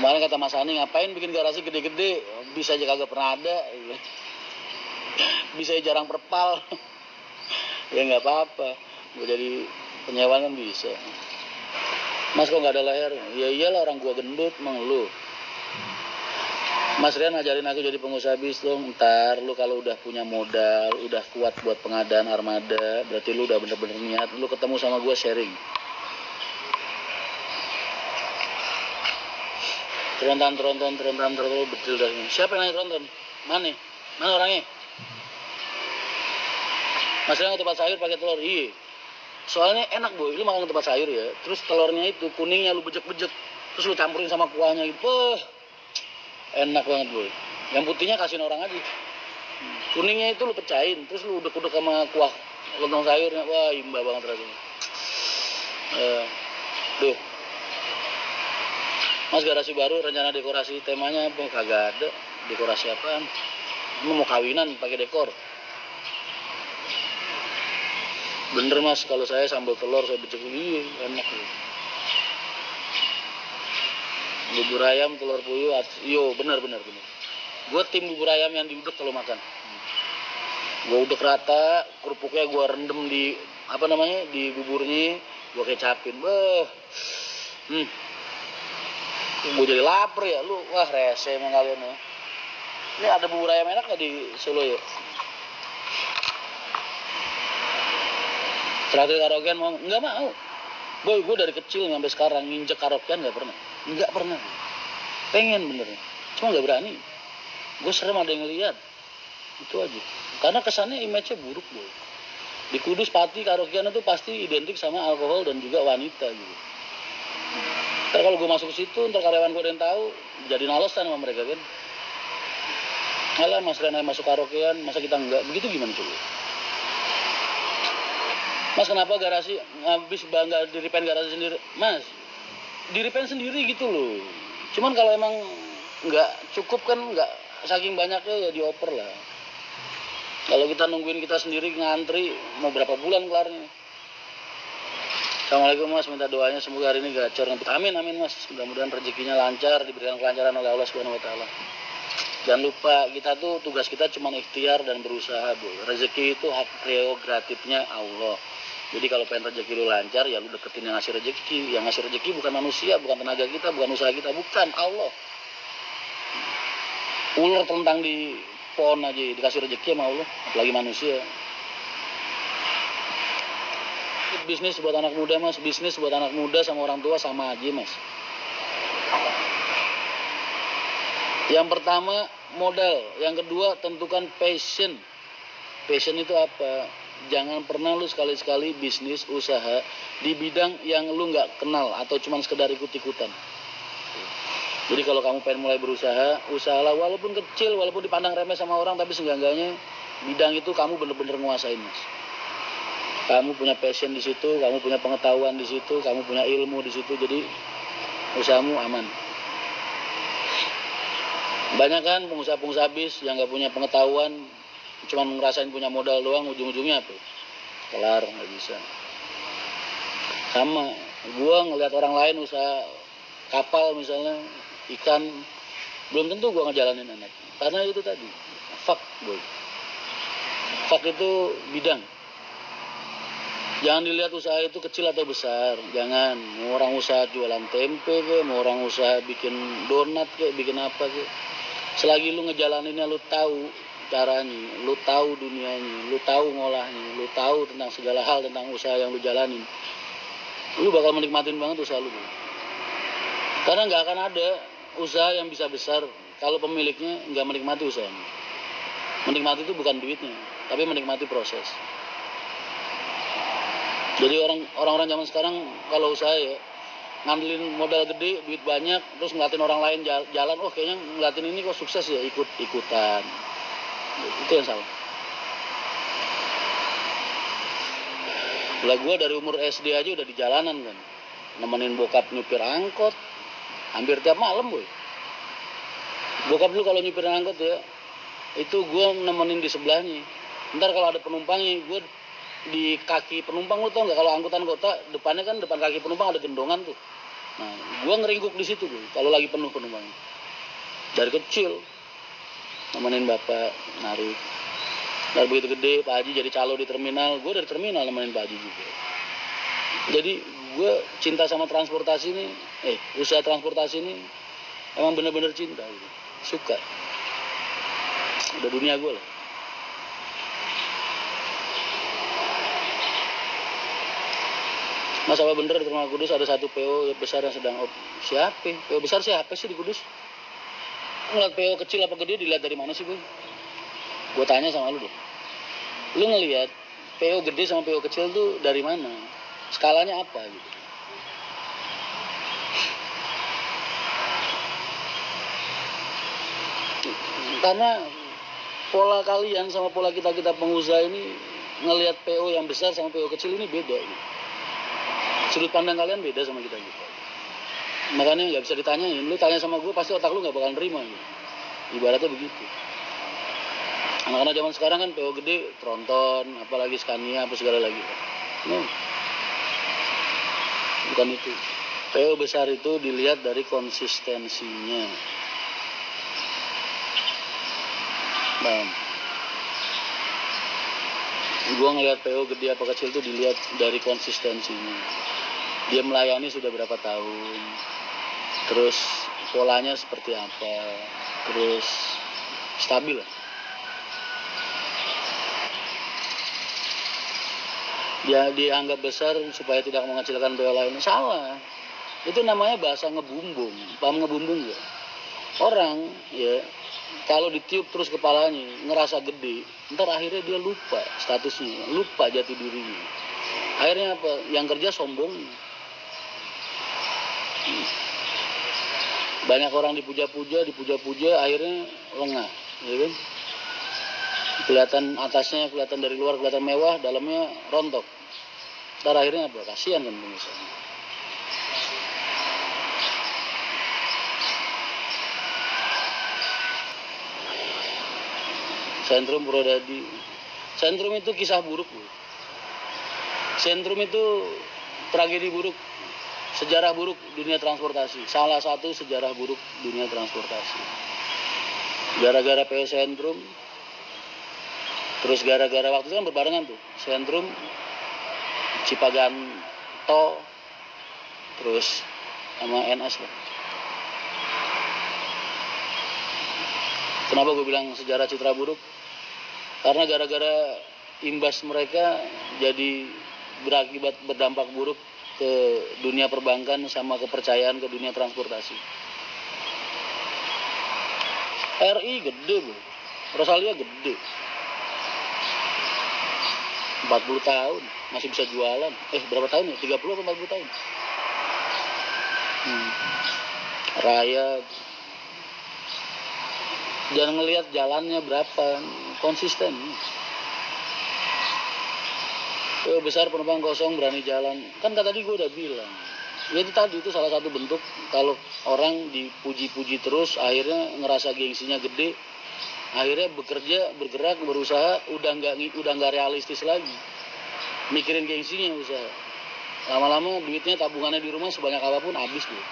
Kemarin kata Mas Ani, ngapain bikin garasi gede-gede, bisa aja kagak pernah ada, bisa aja jarang perpal. Ya nggak apa-apa, gue jadi penyewaan kan bisa. Mas kok nggak ada leher? Ya iyalah, orang gua gendut, emang lu. Mas Rian ngajarin aku jadi pengusaha bis dong. Ntar lu kalau udah punya modal, udah kuat buat pengadaan armada, berarti lu udah bener-bener niat, lu ketemu sama gua sharing. Tronton betul dah. Siapa yang nanya tronton? Mana? Mana orangnya? Mas Rian ke tempat sayur pakai telur. Iya. Soalnya enak boy, lu makan ke tempat sayur ya, terus telurnya itu kuningnya lu bejek-bejek, terus lu campurin sama kuahnya gitu, enak banget boy. Yang putihnya kasihin orang aja. Kuningnya itu lu pecahin, terus lu udek-udek sama kuah lontong sayurnya, wah imba banget rasanya. Duh. Mas garasi baru, rencana dekorasi temanya apa? Kagak ada. Dekorasi apaan? Mau kawinan pakai dekor. Bener mas, kalau saya sambal telur saya becek, enak ya. Bubur ayam, telur puyuh, yo bener. Gue tim bubur ayam yang diudek kalau makan. Gue udek rata, kerupuknya gue rendem di di buburnya, gue kecapin, gue jadi lapar ya, lu wah rese emang kalian ya. Ini ada bubur ayam enak nggak di Solo ya? Terakhir karaokean mau? Nggak mau. Boy, gue dari kecil sampai sekarang nginjek karaokean nggak pernah. Pengen benernya, cuma nggak berani. Gue serem ada yang ngeliat, itu aja. Karena kesannya image-nya buruk boy. Di Kudus Pati karaokean itu pasti identik sama alkohol dan juga wanita gitu. Ntar kalau gue masuk ke situ, ntar karyawan gue yang tahu, jadi nalosan sama mereka kan. Alah Mas Rian masuk karaokean, masa kita enggak? Begitu gimana coba? Mas kenapa garasi habis bangga di-repaint garasi sendiri? Mas, di-repaint sendiri gitu loh. Cuman kalau emang nggak cukup kan, nggak saking banyaknya ya dioper lah. Kalau kita nungguin kita sendiri ngantri, mau berapa bulan kelarnya? Assalamualaikum mas, minta doanya semoga hari ini gacor. Amin mas, mudah-mudahan rezekinya lancar, diberikan kelancaran oleh Allah Subhanahu Wa Taala. Jangan lupa, kita tuh tugas kita cuma ikhtiar dan berusaha boy. Rezeki itu hak prerogatifnya Allah. Jadi kalau pengen rezeki lu lancar, ya lu deketin yang ngasih rezeki. Yang ngasih rezeki bukan manusia, bukan tenaga kita, bukan usaha kita, bukan Allah. Ular telentang di pohon aja dikasih rezeki sama Allah, apalagi manusia. Bisnis buat anak muda mas, bisnis buat anak muda sama orang tua sama aja mas. Yang pertama modal, yang kedua tentukan passion. Passion itu apa? Jangan pernah lu sekali-sekali bisnis usaha di bidang yang lu nggak kenal atau cuma sekedar ikut-ikutan. Jadi kalau kamu pengen mulai berusaha, usahalah walaupun kecil, walaupun dipandang remeh sama orang, tapi seenggak-enggaknya bidang itu kamu bener-bener nguasain mas. Kamu punya passion di situ, kamu punya pengetahuan di situ, kamu punya ilmu di situ, jadi usahamu aman. Banyak kan pengusaha-pengusaha bis yang nggak punya pengetahuan, cuma ngerasain punya modal doang, ujung-ujungnya apa? Kelar, nggak bisa. Sama, gue ngelihat orang lain usaha kapal misalnya, ikan, belum tentu gue ngejalanin enak. Karena itu tadi, fuck boy. Fuck itu bidang. Jangan dilihat usaha itu kecil atau besar, jangan. Mau orang usaha jualan tempe ke, mau orang usaha bikin donat ke, bikin apa ke. Selagi lu ngejalaninnya, lu tahu caranya, lu tahu dunianya, lu tahu ngolahnya, lu tahu tentang segala hal tentang usaha yang lu jalanin, lu bakal menikmatin banget usaha lu. Karena nggak akan ada usaha yang bisa besar kalau pemiliknya nggak menikmati usahanya. Menikmati itu bukan duitnya, tapi menikmati proses. Jadi orang-orang zaman sekarang kalau usaha ya ngandelin modal gede, duit banyak, terus ngeliatin orang lain jalan, oh kayaknya ngeliatin ini kok sukses ya, ikut-ikutan. Itu yang salah. Lah gue dari umur SD aja udah di jalanan kan, nemenin bokap nyupir angkot hampir tiap malam boy. Bokap dulu kalau nyupir angkot ya, itu gue nemenin di sebelahnya. Ntar kalau ada penumpangnya, gue di kaki penumpang, lu tau nggak kalau angkutan kota depannya kan, depan kaki penumpang ada gendongan tuh. Nah, gue ngeringkuk di situ gue kalau lagi penuh penumpangnya. Dari kecil nemenin bapak narik. Dan begitu gede Pak Haji jadi calo di terminal, gue dari terminal nemenin Pak Haji juga. Jadi gue cinta sama transportasi ini, usaha transportasi ini emang bener-bener cinta gitu. Suka. Udah dunia gue lah. Mas apa bener di Terminal Kudus ada satu PO besar yang sedang siapa? PO besar siapa sih di Kudus? Ngeliat PO kecil apa gede dilihat dari mana sih boy? Gue tanya sama lu deh. Lu ngelihat PO gede sama PO kecil tuh dari mana? Skalanya apa gitu? Karena pola kalian sama pola kita pengusaha ini ngelihat PO yang besar sama PO kecil ini beda gitu. Sudut pandang kalian beda sama kita gitu. Makanya nggak bisa ditanyain. Lu tanya sama gue pasti otak lu nggak bakal nerima gitu. Ibaratnya begitu. Anak-anak zaman sekarang kan PO gede, Tronton, apalagi Scania, apa segala lagi. Nah, bukan itu. PO besar itu dilihat dari konsistensinya. Nah, gue ngelihat PO gede apa kecil itu dilihat dari konsistensinya. Dia melayani sudah berapa tahun, terus polanya seperti apa, terus stabil lah. Dia dianggap besar supaya tidak mengecilkan PO lain. Salah. Itu namanya bahasa ngebumbung. Paham ngebumbung gak? Orang ya kalau ditiup terus kepalanya ngerasa gede, ntar akhirnya dia lupa statusnya, lupa jati dirinya. Akhirnya apa? Yang kerja sombong. Banyak orang dipuja-puja, akhirnya lengah, ya kan? Kelihatan atasnya, kelihatan dari luar, kelihatan mewah, dalamnya rontok. Ntar akhirnya apa? Kasihan kan pengusaha. Sentrum Purwodadi. Sentrum itu kisah buruk. Sentrum itu tragedi buruk. Sejarah buruk dunia transportasi. Salah satu sejarah buruk dunia transportasi. Gara-gara PO Sentrum. Terus gara-gara waktu itu kan berbarengan tuh. Sentrum, Cipaganto, terus sama NS lah. Kenapa gue bilang sejarah citra buruk? Karena gara-gara imbas mereka jadi berdampak buruk ke dunia perbankan sama kepercayaan ke dunia transportasi. RI gede bu, Rosalia gede, 40 tahun masih bisa jualan. Berapa tahun ya? 30 atau 40 tahun? Raya. Jangan ngelihat jalannya berapa, konsisten. Besar penumpang kosong berani jalan. Kan tadi gue udah bilang. Ya itu tadi itu salah satu bentuk kalau orang dipuji-puji terus akhirnya ngerasa gengsinya gede. Akhirnya bergerak, berusaha udah nggak realistis lagi. Mikirin gengsinya usaha. Lama-lama duitnya tabungannya di rumah sebanyak apapun habis tuh.